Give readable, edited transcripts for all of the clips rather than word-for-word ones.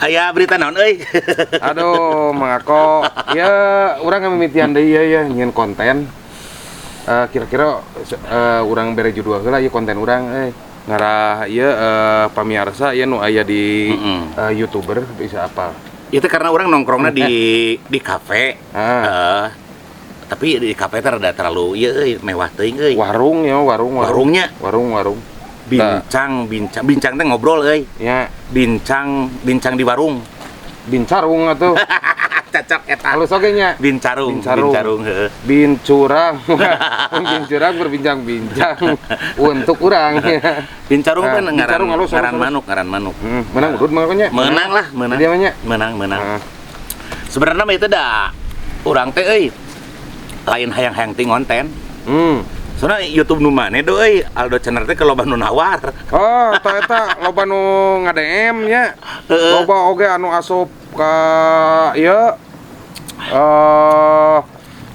Aya berita naon euy? Aduh, mangako. Ya, urang mimitian deui ya nyin konten. Kira-kira urang bere judul heula ieu konten urang ngarah ieu pamiarsa ieu nu aya di YouTuber bisa apa? Itu karena orang nongkrongnya di kafe. Tapi di kafe teh rada terlalu mewah teuing euy. Warungnya. Warung. Bincang teh ngobrol euy. Ya, Bincang di warung. bincarung atuh. Cocok eta. Halus oge nya. Bincarung heeh. Bincurang. Bincurang berbincang-bincang untuk urang. Bincarung kan Bincarung halus. ngaran manuk. Menang udud makanya. Menang. Dia nya. Menang. Sebenarnya mah itu dah urang teh euy. Lain hayang-hayang ting konten. Soalnya YouTube nu maneh do euy, Aldo Channel teh kalau nu nawar. Oh, eta loba nu ngadm nya. Loba oge anu asup ka ieu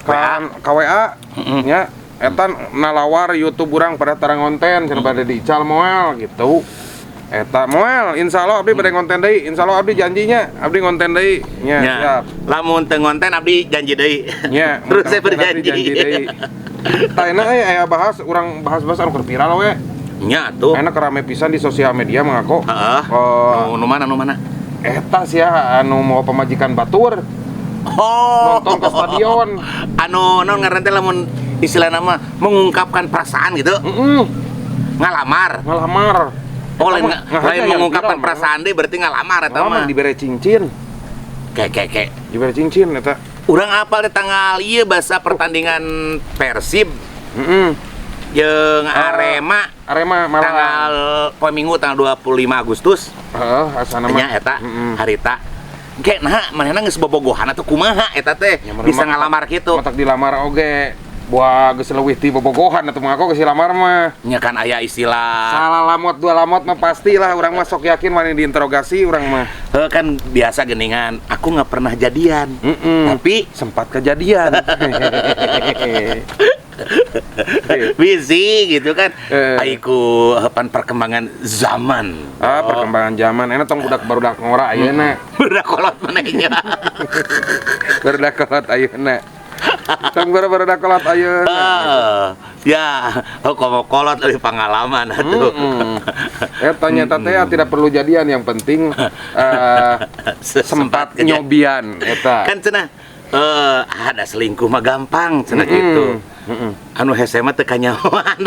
kan KWA nya eta nalawar YouTube urang pada tarang konten cenah bade diical moal gitu. Eta moal insyaallah abdi bade konten deui, insyaallah abdi janjinya abdi konten deui nya. Siap. Lamun teu konten abdi janji deui. Nya. Terus saya berjanji. Taina aya bahas urang bahas-bahas anu keur viral we. Nya tuh. Enak rame pisan di sosial media mangako. Heeh. Nu mana? Eta sia anu mau pemajikan batur. Oh, nonton ke stadion. Anu naon ngaran teh lamun istilahna mah mengungkapkan perasaan gitu. Ngalamar. Oh, lain mengungkapkan perasaan deui berarti ngalamar eta mah. Dibere cincin. Kek. Dibere cincin eta. Urang apal di tanggal ieu bahasa pertandingan Persib. Jeung Arema malah tanggal poe Minggu tanggal 25 Agustus. Asana mah nya eta harita. Ge nah manehna geus bobogohan atuh kumaha eta teh bisa ngalamar kitu. Matak dilamar oge. Buah geus leuwih ti bobogohan atuh mangako geus lamar mah. Nya kan aya istilah salah lamot dua lamot mah pastilah urang mah sok yakin mani diinterogasi urang mah. Kan biasa geningan aku nggak pernah jadian. Tapi sempat kejadian. Busy gitu kan. Aiku pan perkembangan zaman. Perkembangan zaman. Enak tong budak ngora ayeuna. Budak kolot manehnya. Budak kolot ayeuna. Tong budak kolot ayeuna. Ya, kolot dari pengalaman atuh. Ternyata teh tidak perlu jadian, yang penting sempat nyobian eta. Kan cenah ada selingkuh mah gampang cenah gitu. Anu hese mah teu kanyawan.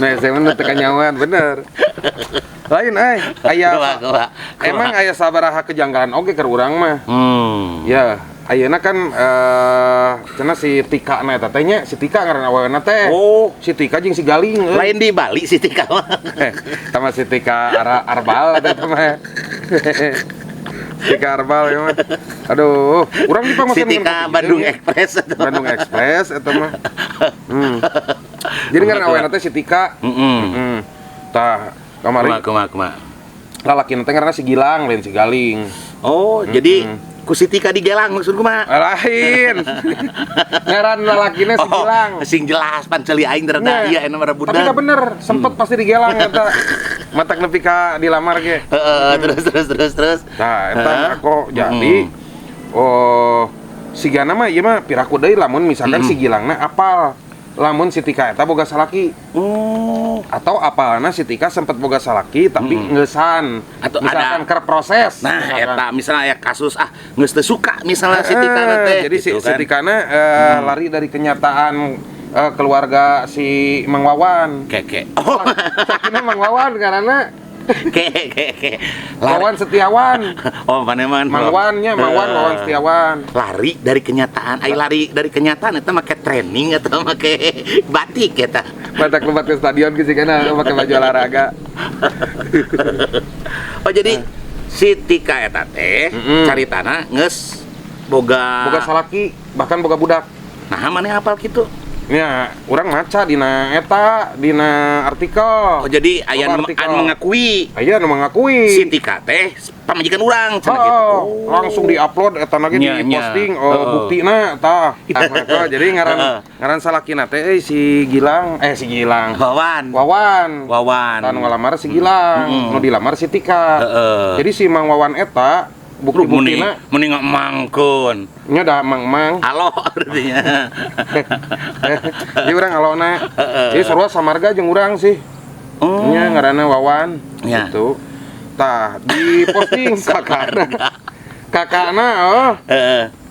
Nah, hese mah teu kanyawan, bener. Lain aya emang aya sabaraha kejanggalan oge keur urang mah. Ya, ayeuna kan cenah si Tika na eta teh nya, si Tika ngaranna aweuna teh. Oh, si Tika jeung si Galing. Lain di Bali si Tika mah. Sama si Tika Arbal eta mah. Tika Arbal ya mah. Aduh, urang dipangosan si Tika Bandung Express eta. Bandung Express eta mah. Jadi ngaranna aweuna teh si Tika. Tah, kamari. Kumaha. Lalaki teh ngaranna si Gilang, lain si Galing. Oh, jadi ku si Tika digelang maksud kumaha? Lain. Ngaran lalakina si Gilang. Sing jelas pan ceuli aing ternyata ieu anu mah budak. Tapi da bener, sempet pasti digelang eta. Matak nepi ka dilamar ge. Terus. Nah, eta aku jadi sigana mah ieu mah piraku deui lamun misalkan si Gilangna apal. Lamun si Tika eta boga salaki. Atau apalna si Tika sempet boga salaki tapi ngeusan. Atau misalkan keur proses. Nah, eta misalnya aya kasus geus teu suka misalnya si Tika teh. Jadi gitu, si Tikana lari dari kenyataan keluarga si Mang Wawan. Keke. Oh, sakina Mang Wawan karena Keke. Wawan Setiawan. Oh, paneman. Wawan Setiawan. Lari dari kenyataan. Lari dari kenyataan eta make training atau make batik eta. Batak lompat ke stadion geus kana make baju olahraga. Oh, jadi si Tika eta teh caritana geus boga salaki, bahkan boga budak. Nah, maneh hafal kitu? Ya, urang maca dina eta, dina artikel. Oh jadi aya nu artikel. mengakui Aya nu mengakui. si Tika teh pamajikan urang cenah gitu. Langsung di-upload eta lagi Nya, di-posting nya. buktina tah. Maka jadi ngaran salakina teh si Gilang Wawan. Anu ngalamar si Gilang, nu dilamar si Tika. Jadi si Mang Wawan eta bukti-buktina mending mangkeun. nya da mang-mang. Halo artinya. Jadi urang alona. Jadi sarua samarga jeung urang sih. Nya ngaranna Wawan. Ya. Gitu. Tah di posting kakakna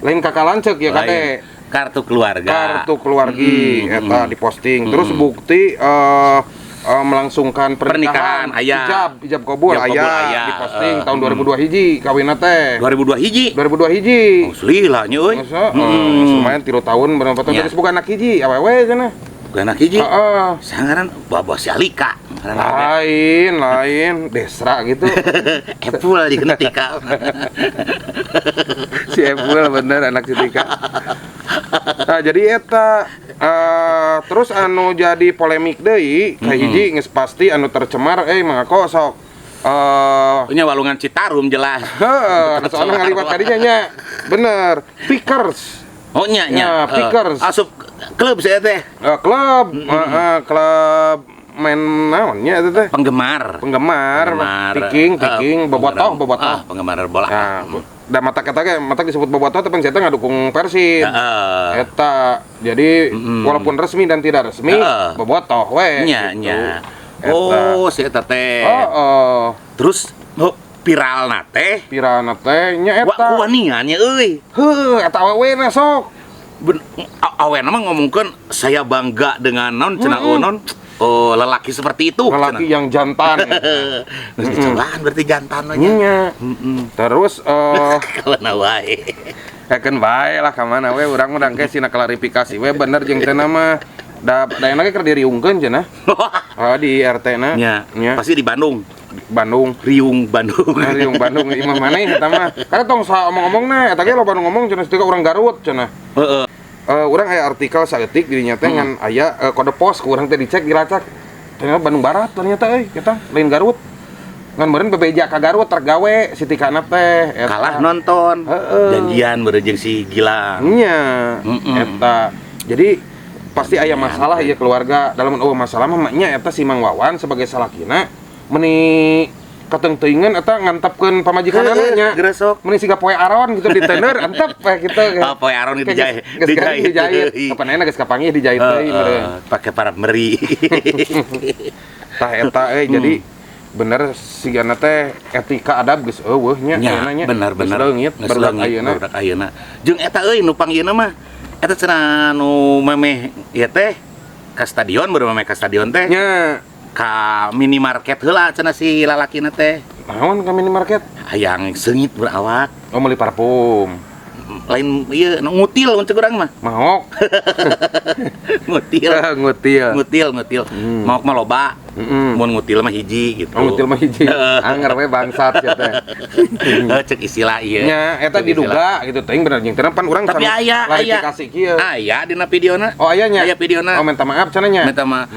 lain kakak lanceuk ya kade. Kartu keluarga. Kartu keluargi eta diposting. Terus bukti melangsungkan pernikahan hijab kabul aya diposting tahun 2002 hiji kawinna teh 2002 hiji asli lah nya euy lumayan 3 tahun berapa tahun terus bukan anak hiji awewe cenah bukan anak hiji sangaran babah si Alika lain Desra gitu Epul di Tika si Epul bener anak si Tika. Nah jadi eta terus anu jadi polemik deui kahiji geus pasti anu tercemar mangako sok nya walungan Citarum jelas heeh soalnya ngaliwat kadinya nya bener Pickers Pickers asup klub saya teh klub main naonnya itu teh penggemar picking bobotoh penggemar bola da mata disebut bobotoh tapi saya ngadukung Persib eta jadi walaupun resmi dan tidak resmi bobotoh we nya oh si eta teh terus viral nate nya eta wanian nya euy eta awewena sok awena mah ngomongkeun saya bangga dengan naon cenah non lelaki seperti itu lelaki yang jantan cobaan berarti jantan aja terus kawana wae kan bae lah ka mana we urang mah dangke sina klarifikasi we bener jeung teh mah da dayana ge keur diriungkeun cenah di RT na nya pasti di Bandung Riung Bandung imah maneh eta mah karena tong omong-omongna eta ge lo Bandung ngomong cenah stika urang Garut cenah urang aya artikel saeutik dirinya teh ngan aya kode pos ku urang teh dicek dilacak ternyata Bandung Barat ternyata eta lain Garut ngan meureun bebeja ka Garut tergawe si Tikana teh kalah nonton janjian beureun jeung si Gilang nya eta jadi pasti aya masalah ieu keluarga dalam masalah mah nya eta si Mang Wawan sebagai salakina meni katengteuingan eta ngantepkeun pamajikanana nya meni siga poe Aron gitu di tender antep kitu poe Aron dijahit kapanana geus kapanggih dijahit deui meureun pake parab meri tah eta jadi bener sigana teh etika adab geus eueuh nya bener leungit barudak ayeuna jeung eta euy nu panggieuna mah eta cenah nu memeh ieu teh ka stadion baru memeh ka stadion teh nya ka minimarket heula cenah si lalakina teh. Naon ka minimarket? Hayang seungit berawak. Oh meuli parfum. Lain ieu ngutil mun ceuk urang mah. Mahok. Ngutil. Mahok mah loba. Mun ngutil mah hiji gitu. Ngutil mah hiji. Anger we bangsat sia teh. Cek istilah ieu. Nya eta diduga gitu teuing bener jeung teu pan urang tapi aya klarifikasi kieu. Aya dina videona. Oh aya nya. Aya videona. Oh minta maaf cenah nya. Minta maaf.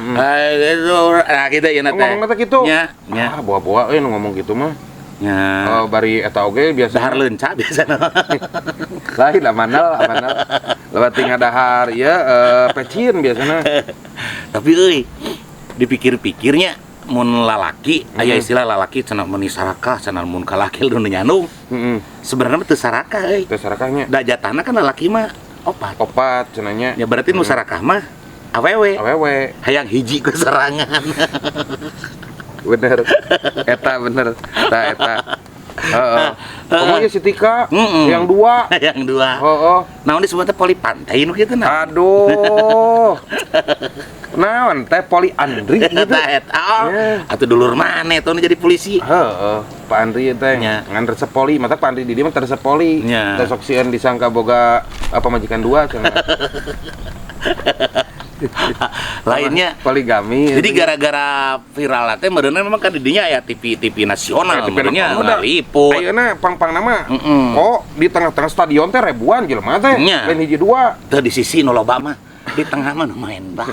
Kitu ieu na teh. Ngomong teh kitu. Nya. Boa-boa nu ngomong kitu mah. Ya. Bari eta oge biasa dahar leunca biasana. Lain amanal. Lewat tinggal dahar ieu pecin biasana. Tapi euy, dipikir-pikirnya mun lalaki aya istilah lalaki cenah meuni sarakah cenah mun kalaki nu nyandung. Sebenarnya teu sarakah euy. Teu sarakahnya. Da jatahna kan lalaki mah opat cenah nya. Ya berarti nu sarakah mah awewe. Hayang hiji ku serangan. Bener bener pokoknya si Tika yang dua naon disebutnya poli pantai nu kitu nah aduh naon teh poli Andri gitu atuh dulur maneh tuh jadi polisi Pak Andri teh ngan resep poli mata Pak Andri di dieu mah resep poli teh sok sieun disangka boga majikan dua cenah lainnya poligami jadi gara-gara viral teh meureunna memang kan didinya aya TV nasional meureunnya ngaliput ayeuna pang-pang nama di tengah-tengah stadion teh ribuan jelema teh lain hiji dua teu di sisi nu loba mah di tengah mana main bal.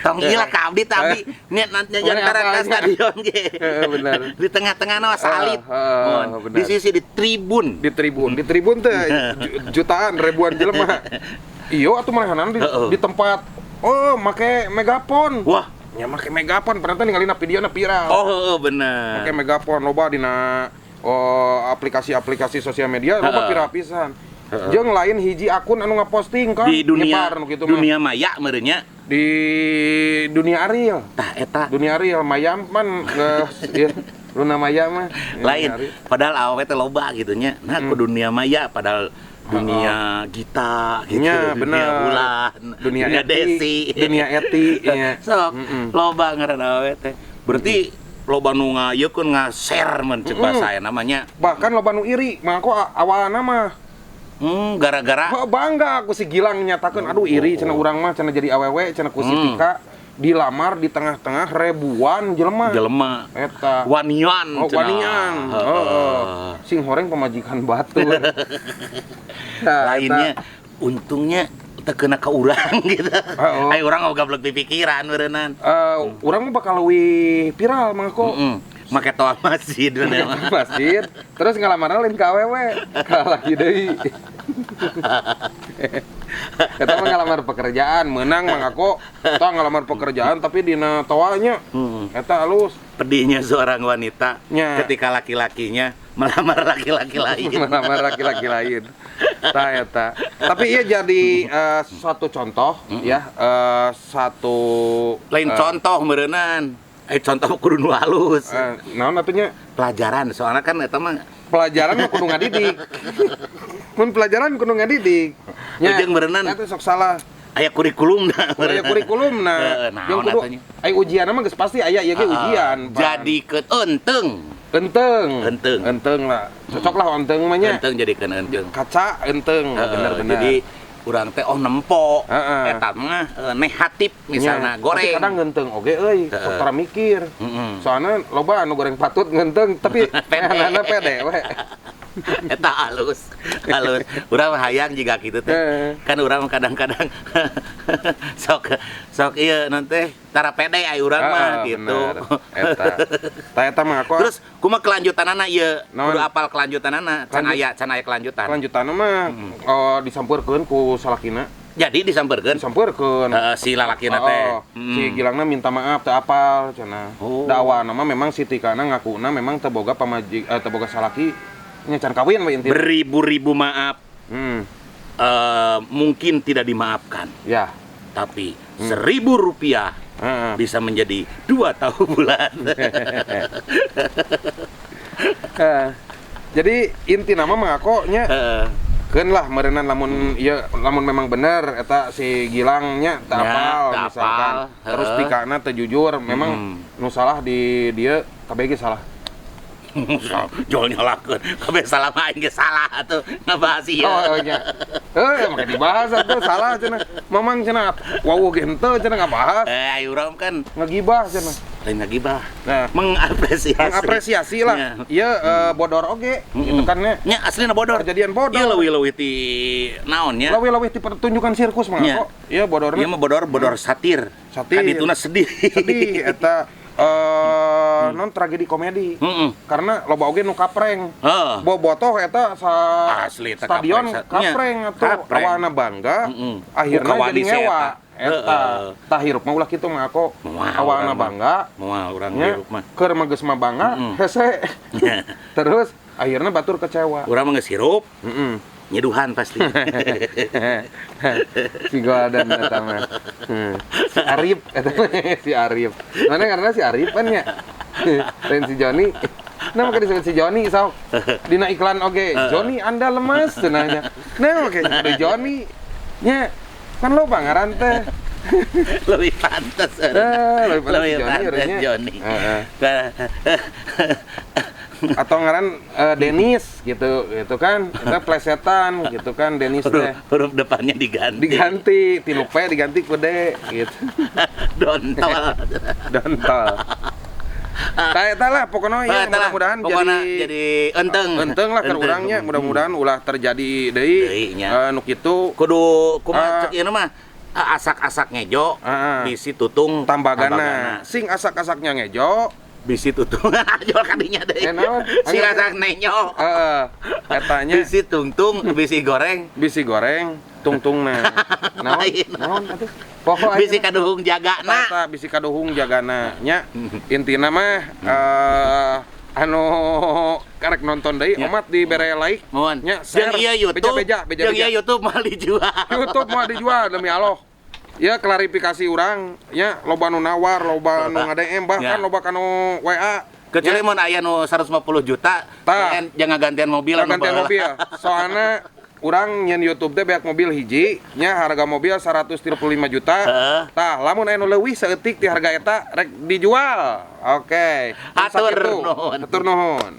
Tong gila ka abdi tapi niat nanti jantaran ka stadion ge. Bener. Di tengah-tengah nawa salib. Bener. Di sisi di tribun. Di tribun teh jutaan ribuan jelema. Iyo atuh marahanan di tempat make megapon. Wah, nya make megapon ternyata ninggalin videona viral. Bener. Make megapon loba dina aplikasi-aplikasi sosial media loba viral pisan. Jeung lain hiji akun anu ngaposting kan di dunia nyebar nu kitu dunia maya merenya di dunia real. tah eta Dunia real maya man ya, Luna Maya mah lain padahal awewe teh loba gitu nya. Nah ku dunia maya padahal dunia Gita gitu, Nya, dunia bener. Bulan, Dunia eti, Desi, dunia eti ya. sok loba ngaran awewe teh. Berarti loba nu ngayekeun nga-share mun ceuk basa namanya. Bahkan loba nu iri mah aku awalna mah Gara-gara bangga aku si Gilang nyatakan aduh iri cenah urang mah cenah jadi awewe cenah ku si Tika dilamar di tengah-tengah ribuan jelema eta wanian cenah. wanian sing horeng pemajikan batu lainnya untungnya teu kena ka urang gitu. Ai urang oga goblok pipikiran meureunnan. Urang mah bakal leuwih viral mah kok. Make toa masjid Masjid terus ngalamarna lain ka awewe ka laki deui. Eta mah ngalamar pekerjaan meunang mah aku tah ngalamar pekerjaan tapi dina toanya eta halus pedihnya seorang wanita Nya. ketika laki-lakinya melamar laki-laki lain. melamar laki-laki lain. Tah eta. Tapi iya jadi suatu contoh ya satu Lain contoh meureunnan. Contoh kudu nu halus. Naon atunya Pelajaran soalnya kan eta mah pelajaran mah kudu ngadidik. Mun pelajaran kudu ngadidik. Jeung meureunnan Eta sok salah. aya kurikulumna. Aya kurikulumna. Naon Yang kudu atunya? aya ujianna mah geus pasti aya ieu ge ujian. Jadikeun enteng. Enteng lah. Cocok lah enteng mah nya. Enteng jadikeun enteng. Kaca enteng bener-bener. Jadi urang teh nempo Heeh. eta mah negatif misalnya Nya. goreng. Tapi kadang ngenteng oge euy, sok tara mikir. Soalnya loba anu goreng patut ngenteng tapi anana pede we. Eta halus. Urang hayang jiga kitu teh. Kan urang kadang-kadang sok ieu naon teh tara pede aya urang mah gitu. Eta mah aku. Terus kumaha kelanjutanana ieu? Naon? Kudu apal kelanjutanana, can aya kelanjutan. Kelanjutanna mah disampurkeun ku salakina. Jadi disampeurkeun Disampurkeun. si lalakina teh. Si Gilangna minta maaf teu apal cenah. Da awana mah memang si Tikana ngakuna memang teu boga teu boga salaki nya can kawin we intina. Beribu-ribu maaf. Mungkin tidak dimaafkan. Ya. Tapi Rp1.000 bisa menjadi 2 tahun bulan. Jadi inti nama mah aku nya keun lah meureunnan lamun memang bener eta si Gilangnya teu apal misalkan. Terus Tikana teu jujur memang nu salah di dieu kabeh ge salah. Jual nyalakeun, kabeh salah mah aing ge salah atuh ngabahas ieu. Nya. Maka dibahas atuh salah cenah. Mamang cenah wawu ge henteu cenah ngabahas. Ayo urang kan Ngagibah cenah. lain ngagibah. Nah, mengapresiasi lah. Ieu bodor oge gitu kan nya. Nya aslina bodor. Kejadian bodor. Ieu leuwih-leuwih ti naon nya? Leuwih-leuwih ti pertunjukan sirkus mah kok. Ieu bodorna. Ieu mah bodor satir. Satir. Kadituna sedih. Sedih eta non tragedi komedi. Karena loba oge nu kapreng. Bobotoh eta Asli eta stadion kapreng. kapreng atuh awana bangga. Akhirna jadi ngewa. Eta tah hirup mah ulah kitu mah aku awana bangga. Moal urang nya hirup mah. keur mah geus mah bangga hese. Terus akhirna batur kecewa. Urang mah geus hirup. Nyeduhan pasti. Si Goldan eta mah. Si Arif eta si Arif. Mana karena si Arif kan nya. Dan si Joni. Nah maka disebut si Joni sok. Dina iklan oge, Joni Anda lemas cenahnya. Nah oke ada Joni. Nya kan lo ngaran teh. Lebih pantas. Lebih pantas Joni. Atau ngaran Denis gitu kan kita plesetan gitu kan Denis teh huruf depannya diganti tinu P diganti ku D gitu dontol Tah eta lah pokona ya mudah-mudahan jadi enteng lah keur urangnya mudah-mudahan ulah terjadi deui nu kitu kudu kumaha cek ieu mah asak-asak ngejo bisi tutung tambagana sing asak-asaknya ngejo bisi tutung jual kadinya deui sing asak nenyo etanya bisi tungtung bisi goreng tungtungna naon atuh pokok bisi kaduhung jagana bisi kaduhung jagana nya intina mah anu karek nonton deui umat di bere like nya jeung ieu YouTube jeung ieu YouTube mah dijual demi Allah ya klarifikasi urang nya loba nu nawar loba nu nge-DM bahkan loba kanu WA kecuali mun aya nu 150 juta jangan gantian mobil soalna urang nyen YouTube teh beak mobil hiji nya harga mobil 135 juta tah lamun aya nu leuwih saeutik ti harga eta rek dijual oke hatur nuhun